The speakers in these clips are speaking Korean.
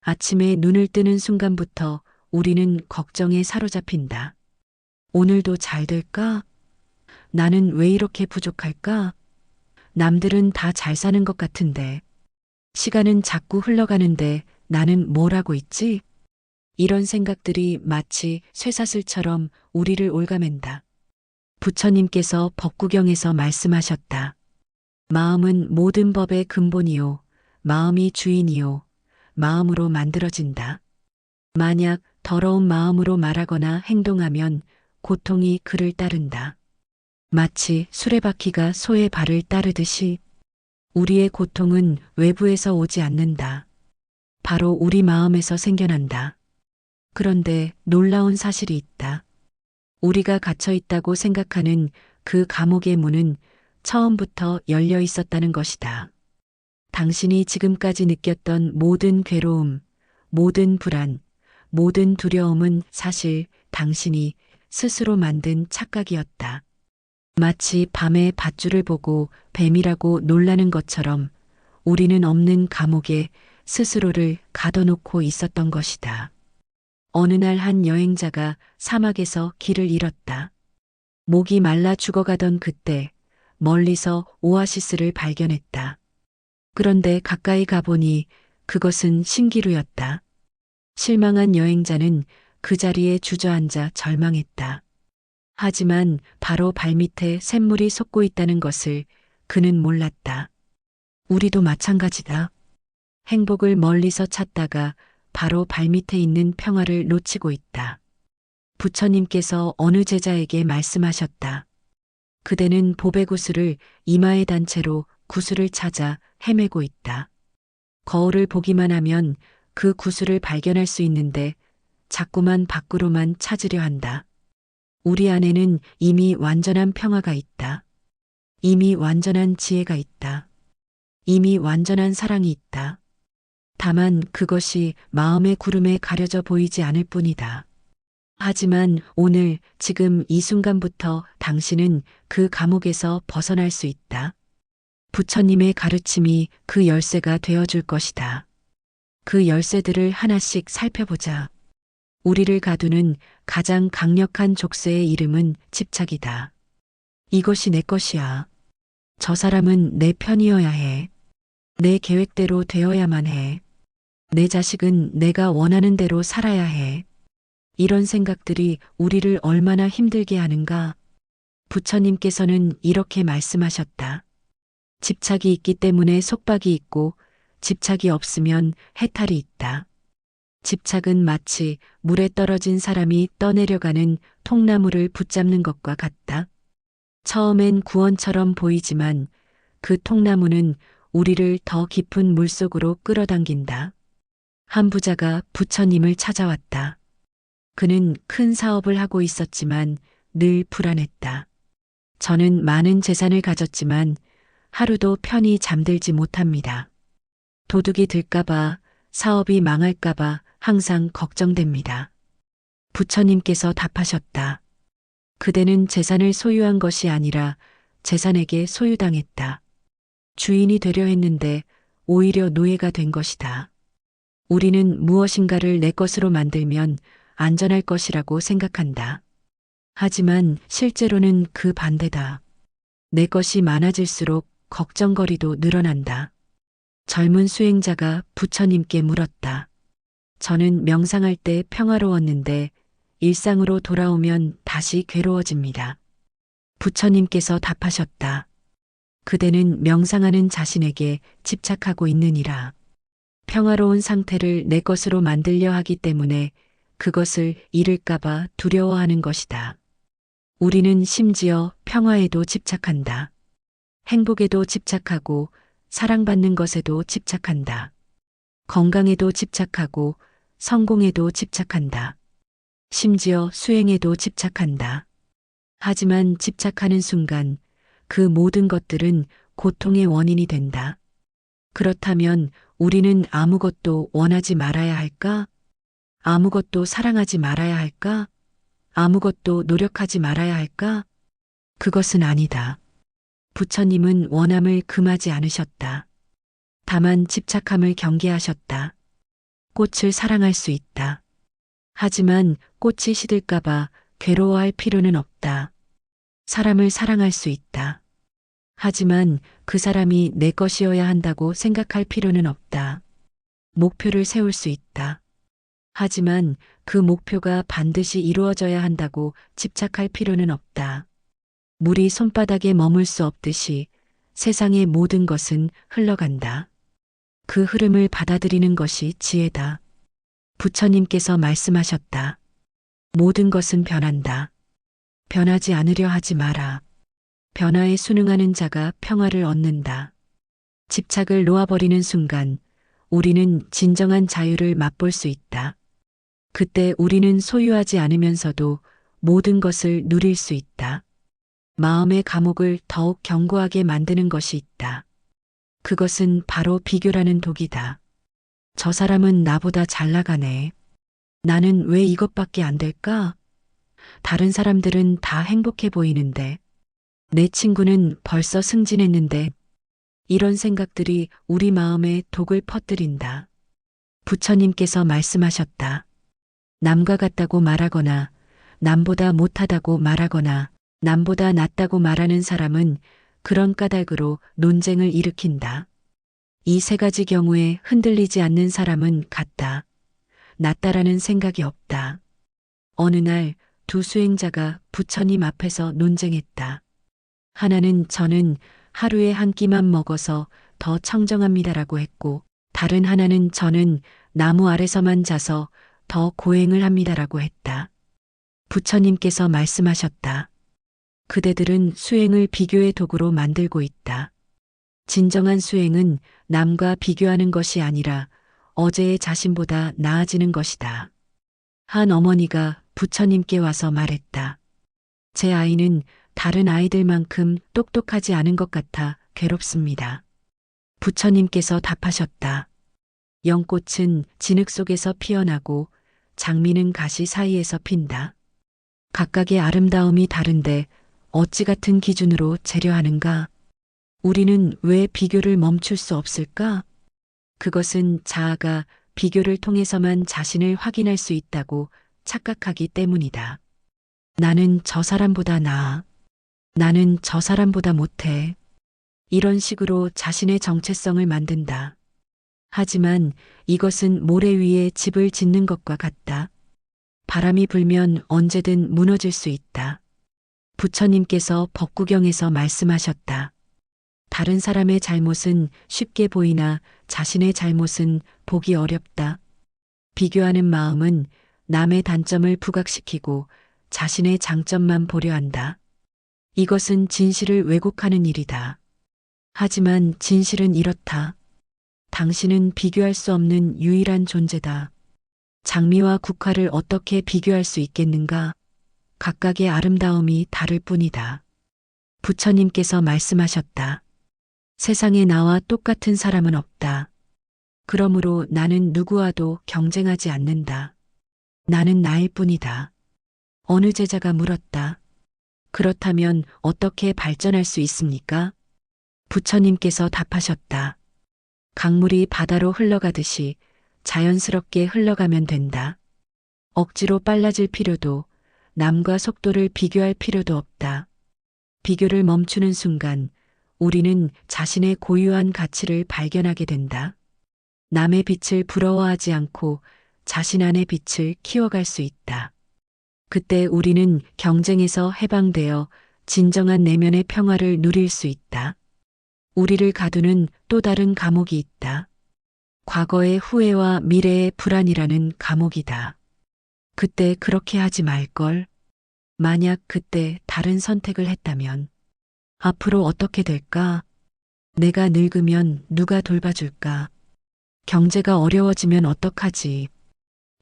아침에 눈을 뜨는 순간부터 우리는 걱정에 사로잡힌다. 오늘도 잘 될까? 나는 왜 이렇게 부족할까? 남들은 다 잘 사는 것 같은데. 시간은 자꾸 흘러가는데 나는 뭘 하고 있지? 이런 생각들이 마치 쇠사슬처럼 우리를 올가맨다. 부처님께서 법구경에서 말씀하셨다. 마음은 모든 법의 근본이요. 마음이 주인이요. 마음으로 만들어진다. 만약 더러운 마음으로 말하거나 행동하면 고통이 그를 따른다. 마치 수레바퀴가 소의 발을 따르듯이 우리의 고통은 외부에서 오지 않는다. 바로 우리 마음에서 생겨난다. 그런데 놀라운 사실이 있다. 우리가 갇혀 있다고 생각하는 그 감옥의 문은 처음부터 열려 있었다는 것이다. 당신이 지금까지 느꼈던 모든 괴로움, 모든 불안, 모든 두려움은 사실 당신이 스스로 만든 착각이었다. 마치 밤에 밧줄을 보고 뱀이라고 놀라는 것처럼 우리는 없는 감옥에 스스로를 가둬놓고 있었던 것이다. 어느 날 한 여행자가 사막에서 길을 잃었다. 목이 말라 죽어가던 그때 멀리서 오아시스를 발견했다. 그런데 가까이 가보니 그것은 신기루였다. 실망한 여행자는 그 자리에 주저앉아 절망했다. 하지만 바로 발밑에 샘물이 솟고 있다는 것을 그는 몰랐다. 우리도 마찬가지다. 행복을 멀리서 찾다가 바로 발밑에 있는 평화를 놓치고 있다. 부처님께서 어느 제자에게 말씀하셨다. 그대는 보배 구슬을 이마에 단 채로 구슬을 찾아 헤매고 있다. 거울을 보기만 하면 그 구슬을 발견할 수 있는데 자꾸만 밖으로만 찾으려 한다. 우리 안에는 이미 완전한 평화가 있다. 이미 완전한 지혜가 있다. 이미 완전한 사랑이 있다. 다만 그것이 마음의 구름에 가려져 보이지 않을 뿐이다. 하지만 오늘 지금 이 순간부터 당신은 그 감옥에서 벗어날 수 있다. 부처님의 가르침이 그 열쇠가 되어줄 것이다. 그 열쇠들을 하나씩 살펴보자. 우리를 가두는 가장 강력한 족쇄의 이름은 집착이다. 이것이 내 것이야. 저 사람은 내 편이어야 해. 내 계획대로 되어야만 해. 내 자식은 내가 원하는 대로 살아야 해. 이런 생각들이 우리를 얼마나 힘들게 하는가. 부처님께서는 이렇게 말씀하셨다. 집착이 있기 때문에 속박이 있고 집착이 없으면 해탈이 있다. 집착은 마치 물에 떨어진 사람이 떠내려가는 통나무를 붙잡는 것과 같다. 처음엔 구원처럼 보이지만 그 통나무는 우리를 더 깊은 물속으로 끌어당긴다. 한 부자가 부처님을 찾아왔다. 그는 큰 사업을 하고 있었지만 늘 불안했다. 저는 많은 재산을 가졌지만 하루도 편히 잠들지 못합니다. 도둑이 들까봐, 사업이 망할까봐 항상 걱정됩니다. 부처님께서 답하셨다. 그대는 재산을 소유한 것이 아니라 재산에게 소유당했다. 주인이 되려 했는데 오히려 노예가 된 것이다. 우리는 무엇인가를 내 것으로 만들면 안전할 것이라고 생각한다. 하지만 실제로는 그 반대다. 내 것이 많아질수록 걱정거리도 늘어난다. 젊은 수행자가 부처님께 물었다. 저는 명상할 때 평화로웠는데 일상으로 돌아오면 다시 괴로워집니다. 부처님께서 답하셨다. 그대는 명상하는 자신에게 집착하고 있느니라. 평화로운 상태를 내 것으로 만들려 하기 때문에 그것을 잃을까봐 두려워하는 것이다. 우리는 심지어 평화에도 집착한다. 행복에도 집착하고 사랑받는 것에도 집착한다. 건강에도 집착하고 성공에도 집착한다. 심지어 수행에도 집착한다. 하지만 집착하는 순간 그 모든 것들은 고통의 원인이 된다. 그렇다면 우리는 아무것도 원하지 말아야 할까? 아무것도 사랑하지 말아야 할까? 아무것도 노력하지 말아야 할까? 그것은 아니다. 부처님은 원함을 금하지 않으셨다. 다만 집착함을 경계하셨다. 꽃을 사랑할 수 있다. 하지만 꽃이 시들까봐 괴로워할 필요는 없다. 사람을 사랑할 수 있다. 하지만 그 사람이 내 것이어야 한다고 생각할 필요는 없다. 목표를 세울 수 있다. 하지만 그 목표가 반드시 이루어져야 한다고 집착할 필요는 없다. 물이 손바닥에 머물 수 없듯이 세상의 모든 것은 흘러간다. 그 흐름을 받아들이는 것이 지혜다. 부처님께서 말씀하셨다. 모든 것은 변한다. 변하지 않으려 하지 마라. 변화에 순응하는 자가 평화를 얻는다. 집착을 놓아버리는 순간 우리는 진정한 자유를 맛볼 수 있다. 그때 우리는 소유하지 않으면서도 모든 것을 누릴 수 있다. 마음의 감옥을 더욱 견고하게 만드는 것이 있다. 그것은 바로 비교라는 독이다. 저 사람은 나보다 잘 나가네. 나는 왜 이것밖에 안 될까? 다른 사람들은 다 행복해 보이는데, 내 친구는 벌써 승진했는데, 이런 생각들이 우리 마음에 독을 퍼뜨린다. 부처님께서 말씀하셨다. 남과 같다고 말하거나, 남보다 못하다고 말하거나, 남보다 낫다고 말하는 사람은 그런 까닭으로 논쟁을 일으킨다. 이 세 가지 경우에 흔들리지 않는 사람은 같다. 낫다라는 생각이 없다. 어느 날 두 수행자가 부처님 앞에서 논쟁했다. 하나는 저는 하루에 한 끼만 먹어서 더 청정합니다라고 했고, 다른 하나는 저는 나무 아래서만 자서 더 고행을 합니다라고 했다. 부처님께서 말씀하셨다. 그대들은 수행을 비교의 도구로 만들고 있다. 진정한 수행은 남과 비교하는 것이 아니라 어제의 자신보다 나아지는 것이다. 한 어머니가 부처님께 와서 말했다. 제 아이는 다른 아이들만큼 똑똑하지 않은 것 같아 괴롭습니다. 부처님께서 답하셨다. 연꽃은 진흙 속에서 피어나고 장미는 가시 사이에서 핀다. 각각의 아름다움이 다른데 어찌 같은 기준으로 재려하는가? 우리는 왜 비교를 멈출 수 없을까? 그것은 자아가 비교를 통해서만 자신을 확인할 수 있다고 착각하기 때문이다. 나는 저 사람보다 나아. 나는 저 사람보다 못해. 이런 식으로 자신의 정체성을 만든다. 하지만 이것은 모래 위에 집을 짓는 것과 같다. 바람이 불면 언제든 무너질 수 있다. 부처님께서 법구경에서 말씀하셨다. 다른 사람의 잘못은 쉽게 보이나 자신의 잘못은 보기 어렵다. 비교하는 마음은 남의 단점을 부각시키고 자신의 장점만 보려 한다. 이것은 진실을 왜곡하는 일이다. 하지만 진실은 이렇다. 당신은 비교할 수 없는 유일한 존재다. 장미와 국화를 어떻게 비교할 수 있겠는가? 각각의 아름다움이 다를 뿐이다. 부처님께서 말씀하셨다. 세상에 나와 똑같은 사람은 없다. 그러므로 나는 누구와도 경쟁하지 않는다. 나는 나일 뿐이다. 어느 제자가 물었다. 그렇다면 어떻게 발전할 수 있습니까? 부처님께서 답하셨다. 강물이 바다로 흘러가듯이 자연스럽게 흘러가면 된다. 억지로 빨라질 필요도 남과 속도를 비교할 필요도 없다. 비교를 멈추는 순간 우리는 자신의 고유한 가치를 발견하게 된다. 남의 빛을 부러워하지 않고 자신 안의 빛을 키워갈 수 있다. 그때 우리는 경쟁에서 해방되어 진정한 내면의 평화를 누릴 수 있다. 우리를 가두는 또 다른 감옥이 있다. 과거의 후회와 미래의 불안이라는 감옥이다. 그때 그렇게 하지 말걸. 만약 그때 다른 선택을 했다면 앞으로 어떻게 될까? 내가 늙으면 누가 돌봐줄까? 경제가 어려워지면 어떡하지?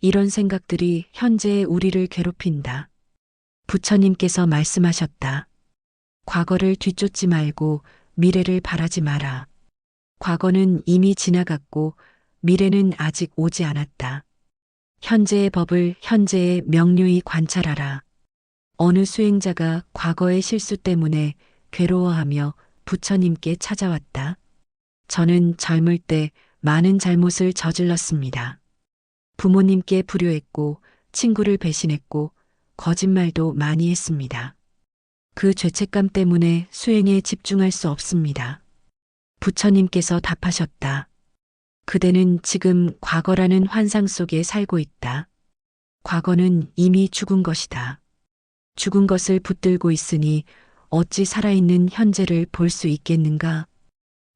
이런 생각들이 현재의 우리를 괴롭힌다. 부처님께서 말씀하셨다. 과거를 뒤쫓지 말고 미래를 바라지 마라. 과거는 이미 지나갔고 미래는 아직 오지 않았다. 현재의 법을 현재의 명료히 관찰하라. 어느 수행자가 과거의 실수 때문에 괴로워하며 부처님께 찾아왔다. 저는 젊을 때 많은 잘못을 저질렀습니다. 부모님께 불효했고, 친구를 배신했고, 거짓말도 많이 했습니다. 그 죄책감 때문에 수행에 집중할 수 없습니다. 부처님께서 답하셨다. 그대는 지금 과거라는 환상 속에 살고 있다. 과거는 이미 죽은 것이다. 죽은 것을 붙들고 있으니 어찌 살아있는 현재를 볼 수 있겠는가?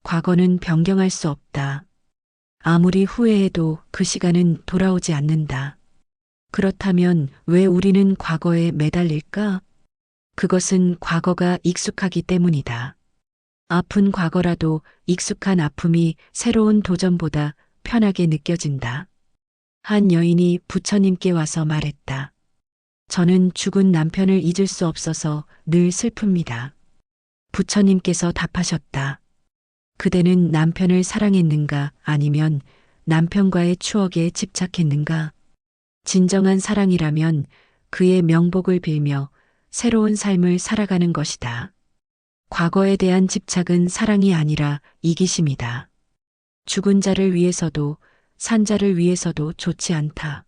과거는 변경할 수 없다. 아무리 후회해도 그 시간은 돌아오지 않는다. 그렇다면 왜 우리는 과거에 매달릴까? 그것은 과거가 익숙하기 때문이다. 아픈 과거라도 익숙한 아픔이 새로운 도전보다 편하게 느껴진다. 한 여인이 부처님께 와서 말했다. 저는 죽은 남편을 잊을 수 없어서 늘 슬픕니다. 부처님께서 답하셨다. 그대는 남편을 사랑했는가 아니면 남편과의 추억에 집착했는가? 진정한 사랑이라면 그의 명복을 빌며 새로운 삶을 살아가는 것이다. 과거에 대한 집착은 사랑이 아니라 이기심이다. 죽은 자를 위해서도 산 자를 위해서도 좋지 않다.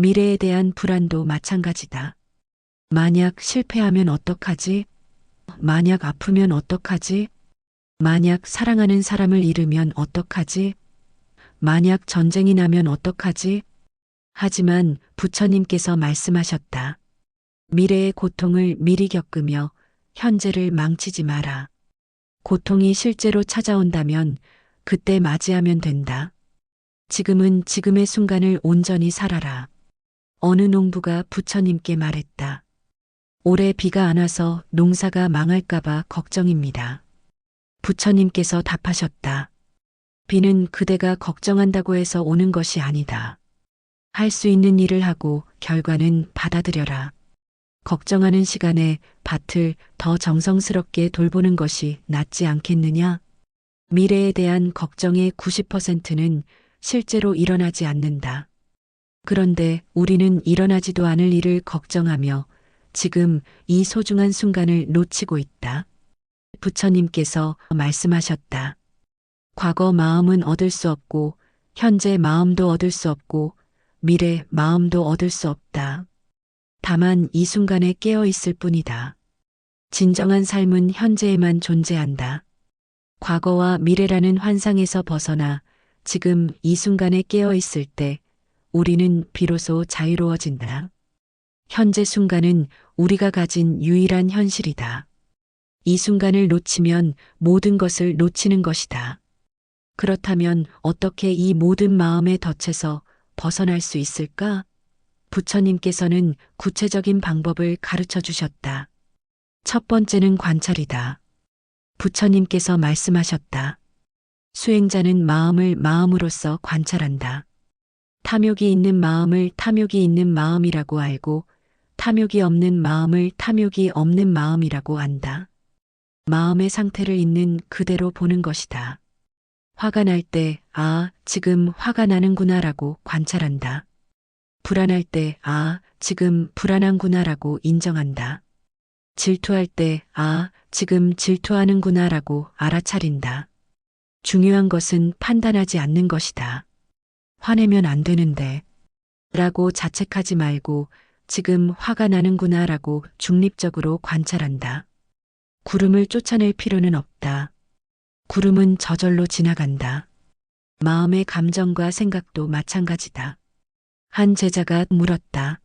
미래에 대한 불안도 마찬가지다. 만약 실패하면 어떡하지? 만약 아프면 어떡하지? 만약 사랑하는 사람을 잃으면 어떡하지? 만약 전쟁이 나면 어떡하지? 하지만 부처님께서 말씀하셨다. 미래의 고통을 미리 겪으며 현재를 망치지 마라. 고통이 실제로 찾아온다면 그때 맞이하면 된다. 지금은 지금의 순간을 온전히 살아라. 어느 농부가 부처님께 말했다. 올해 비가 안 와서 농사가 망할까봐 걱정입니다. 부처님께서 답하셨다. 비는 그대가 걱정한다고 해서 오는 것이 아니다. 할 수 있는 일을 하고 결과는 받아들여라. 걱정하는 시간에 밭을 더 정성스럽게 돌보는 것이 낫지 않겠느냐? 미래에 대한 걱정의 90%는 실제로 일어나지 않는다. 그런데 우리는 일어나지도 않을 일을 걱정하며 지금 이 소중한 순간을 놓치고 있다. 부처님께서 말씀하셨다. 과거 마음은 얻을 수 없고 현재 마음도 얻을 수 없고 미래 마음도 얻을 수 없다. 다만 이 순간에 깨어 있을 뿐이다. 진정한 삶은 현재에만 존재한다. 과거와 미래라는 환상에서 벗어나 지금 이 순간에 깨어 있을 때 우리는 비로소 자유로워진다. 현재 순간은 우리가 가진 유일한 현실이다. 이 순간을 놓치면 모든 것을 놓치는 것이다. 그렇다면 어떻게 이 모든 마음의 덫에서 벗어날 수 있을까? 부처님께서는 구체적인 방법을 가르쳐 주셨다. 첫 번째는 관찰이다. 부처님께서 말씀하셨다. 수행자는 마음을 마음으로써 관찰한다. 탐욕이 있는 마음을 탐욕이 있는 마음이라고 알고 탐욕이 없는 마음을 탐욕이 없는 마음이라고 안다. 마음의 상태를 있는 그대로 보는 것이다. 화가 날 때, 아, 지금 화가 나는구나라고 관찰한다. 불안할 때, 아, 지금 불안한구나라고 인정한다. 질투할 때, 아, 지금 질투하는구나라고 알아차린다. 중요한 것은 판단하지 않는 것이다. 화내면 안 되는데, 라고 자책하지 말고 지금 화가 나는구나라고 중립적으로 관찰한다. 구름을 쫓아낼 필요는 없다. 구름은 저절로 지나간다. 마음의 감정과 생각도 마찬가지다. 한 제자가 물었다.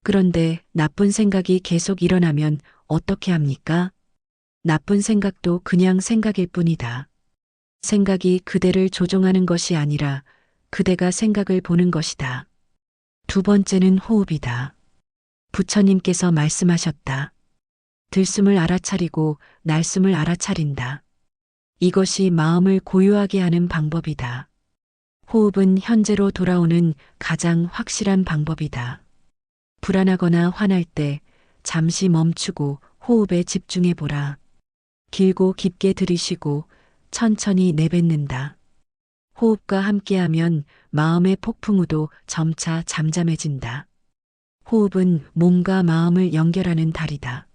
그런데 나쁜 생각이 계속 일어나면 어떻게 합니까? 나쁜 생각도 그냥 생각일 뿐이다. 생각이 그대를 조종하는 것이 아니라 그대가 생각을 보는 것이다. 두 번째는 호흡이다. 부처님께서 말씀하셨다. 들숨을 알아차리고 날숨을 알아차린다. 이것이 마음을 고요하게 하는 방법이다. 호흡은 현재로 돌아오는 가장 확실한 방법이다. 불안하거나 화날 때 잠시 멈추고 호흡에 집중해 보라. 길고 깊게 들이쉬고 천천히 내뱉는다. 호흡과 함께하면 마음의 폭풍우도 점차 잠잠해진다. 호흡은 몸과 마음을 연결하는 다리다.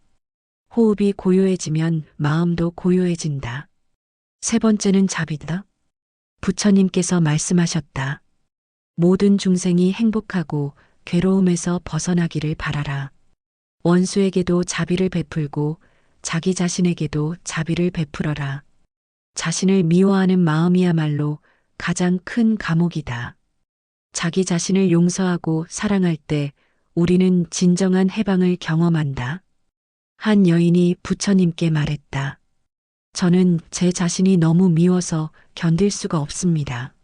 호흡이 고요해지면 마음도 고요해진다. 세 번째는 자비다. 부처님께서 말씀하셨다. 모든 중생이 행복하고 괴로움에서 벗어나기를 바라라. 원수에게도 자비를 베풀고 자기 자신에게도 자비를 베풀어라. 자신을 미워하는 마음이야말로 가장 큰 감옥이다. 자기 자신을 용서하고 사랑할 때 우리는 진정한 해방을 경험한다. 한 여인이 부처님께 말했다. 저는 제 자신이 너무 미워서 견딜 수가 없습니다.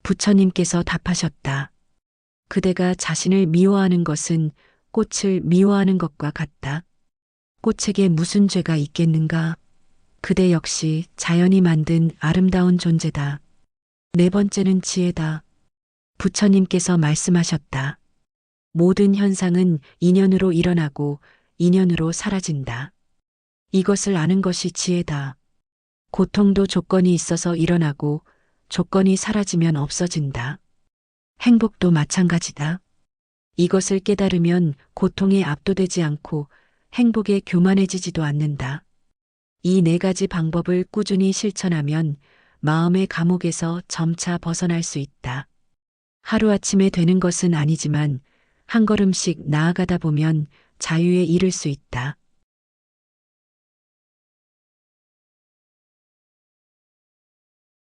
부처님께서 답하셨다. 그대가 자신을 미워하는 것은 꽃을 미워하는 것과 같다. 꽃에게 무슨 죄가 있겠는가? 그대 역시 자연이 만든 아름다운 존재다. 네 번째는 지혜다. 부처님께서 말씀하셨다. 모든 현상은 인연으로 일어나고 인연으로 사라진다. 이것을 아는 것이 지혜다. 고통도 조건이 있어서 일어나고 조건이 사라지면 없어진다. 행복도 마찬가지다. 이것을 깨달으면 고통에 압도되지 않고 행복에 교만해지지도 않는다. 이 네 가지 방법을 꾸준히 실천하면 마음의 감옥에서 점차 벗어날 수 있다. 하루아침에 되는 것은 아니지만 한 걸음씩 나아가다 보면 자유에 이를 수 있다.